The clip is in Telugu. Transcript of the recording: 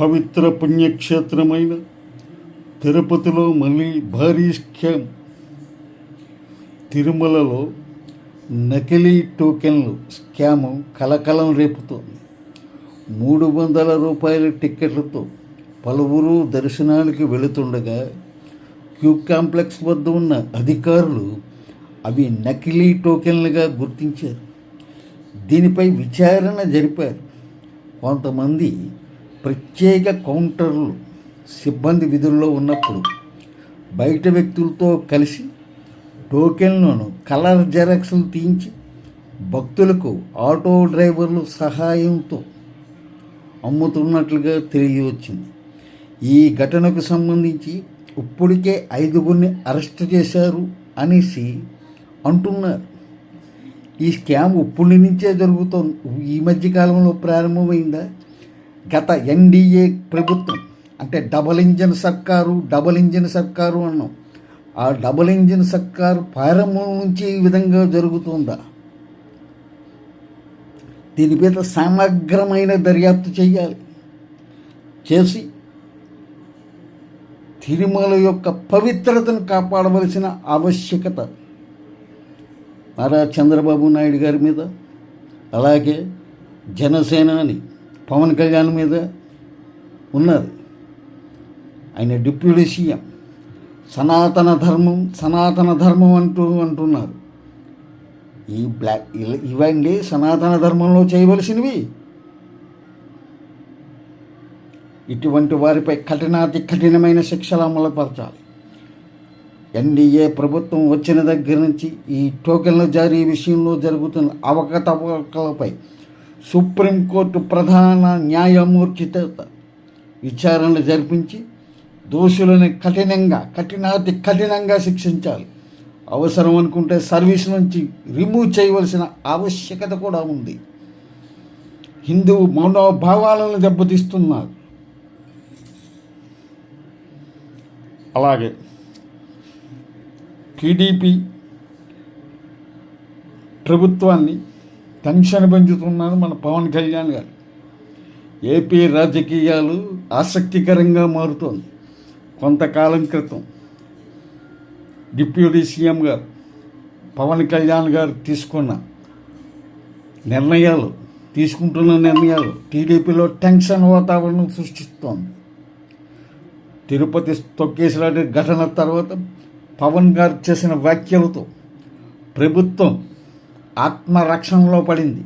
పవిత్ర పుణ్యక్షేత్రమైన తిరుపతిలో మళ్ళీ భారీ స్కామ్. తిరుమలలో నకిలీ టోకెన్లు స్కాము కలకలం రేపుతోంది. 300 రూపాయల టిక్కెట్లతో పలువురు దర్శనానికి వెళుతుండగా క్యూ కాంప్లెక్స్ వద్ద ఉన్న అధికారులు అవి నకిలీ టోకెన్లుగా గుర్తించారు. దీనిపై విచారణ జరిపారు. కొంతమంది ప్రత్యేక కౌంటర్లు సిబ్బంది విధుల్లో ఉన్నప్పుడు బయట వ్యక్తులతో కలిసి టోకెన్లను కలర్ జెరాక్స్లు తీయించి భక్తులకు ఆటో డ్రైవర్లు సహాయంతో అమ్ముతున్నట్లుగా తెలియవచ్చింది. ఈ ఘటనకు సంబంధించి ఇప్పటికే 5గురిని అరెస్ట్ చేశారు అనేసి అంటున్నారు. ఈ స్కామ్ ఇప్పటి నుంచే జరుగుతోంది. ఈ మధ్యకాలంలో ప్రారంభమైందా? గత ఎన్డీఏ ప్రభుత్వం అంటే డబల్ ఇంజిన్ సర్కారు అన్నాం. ఆ డబల్ ఇంజిన్ సర్కారు ప్రారంభం నుంచి ఈ విధంగా జరుగుతుందా? దీని మీద సమగ్రమైన దర్యాప్తు చేసి తిరుమల యొక్క పవిత్రతను కాపాడవలసిన ఆవశ్యకత నారా చంద్రబాబు నాయుడు గారి మీద, అలాగే జనసేనాని పవన్ కళ్యాణ్ మీద ఉన్నది. ఆయన డిప్యూటీ సీఎం సనాతన ధర్మం అంటున్నారు. ఇవండి సనాతన ధర్మంలో చేయవలసినవి. ఇటువంటి వారిపై కఠినమైన శిక్షలు అమలుపరచాలి. ఎన్డీఏ ప్రభుత్వం వచ్చిన దగ్గర నుంచి ఈ టోకెన్ల జారీ విషయంలో జరుగుతున్న అవకతవకలపై సుప్రీంకోర్టు ప్రధాన న్యాయమూర్తితో విచారణ జరిపించి దోషులను కఠినంగా శిక్షించాలి. అవసరం అనుకుంటే సర్వీస్ నుంచి రిమూవ్ చేయవలసిన ఆవశ్యకత కూడా ఉంది. హిందూ మనోభావాలను దెబ్బతీస్తున్నారు. అలాగే టీడీపీ ప్రభుత్వాన్ని టెన్షన్ పెంచుతున్నారు మన పవన్ కళ్యాణ్ గారు. ఏపీ రాజకీయాలు ఆసక్తికరంగా మారుతోంది. కొంతకాలం క్రితం డిప్యూటీ సీఎం గారు పవన్ కళ్యాణ్ గారు తీసుకుంటున్న నిర్ణయాలు టీడీపీలో టెన్షన్ వాతావరణం సృష్టిస్తోంది. తిరుపతి తొక్కేసిలాంటి ఘటన తర్వాత పవన్ గారు చేసిన వ్యాఖ్యలతో ప్రభుత్వం ఆత్మరక్షణలో పడింది.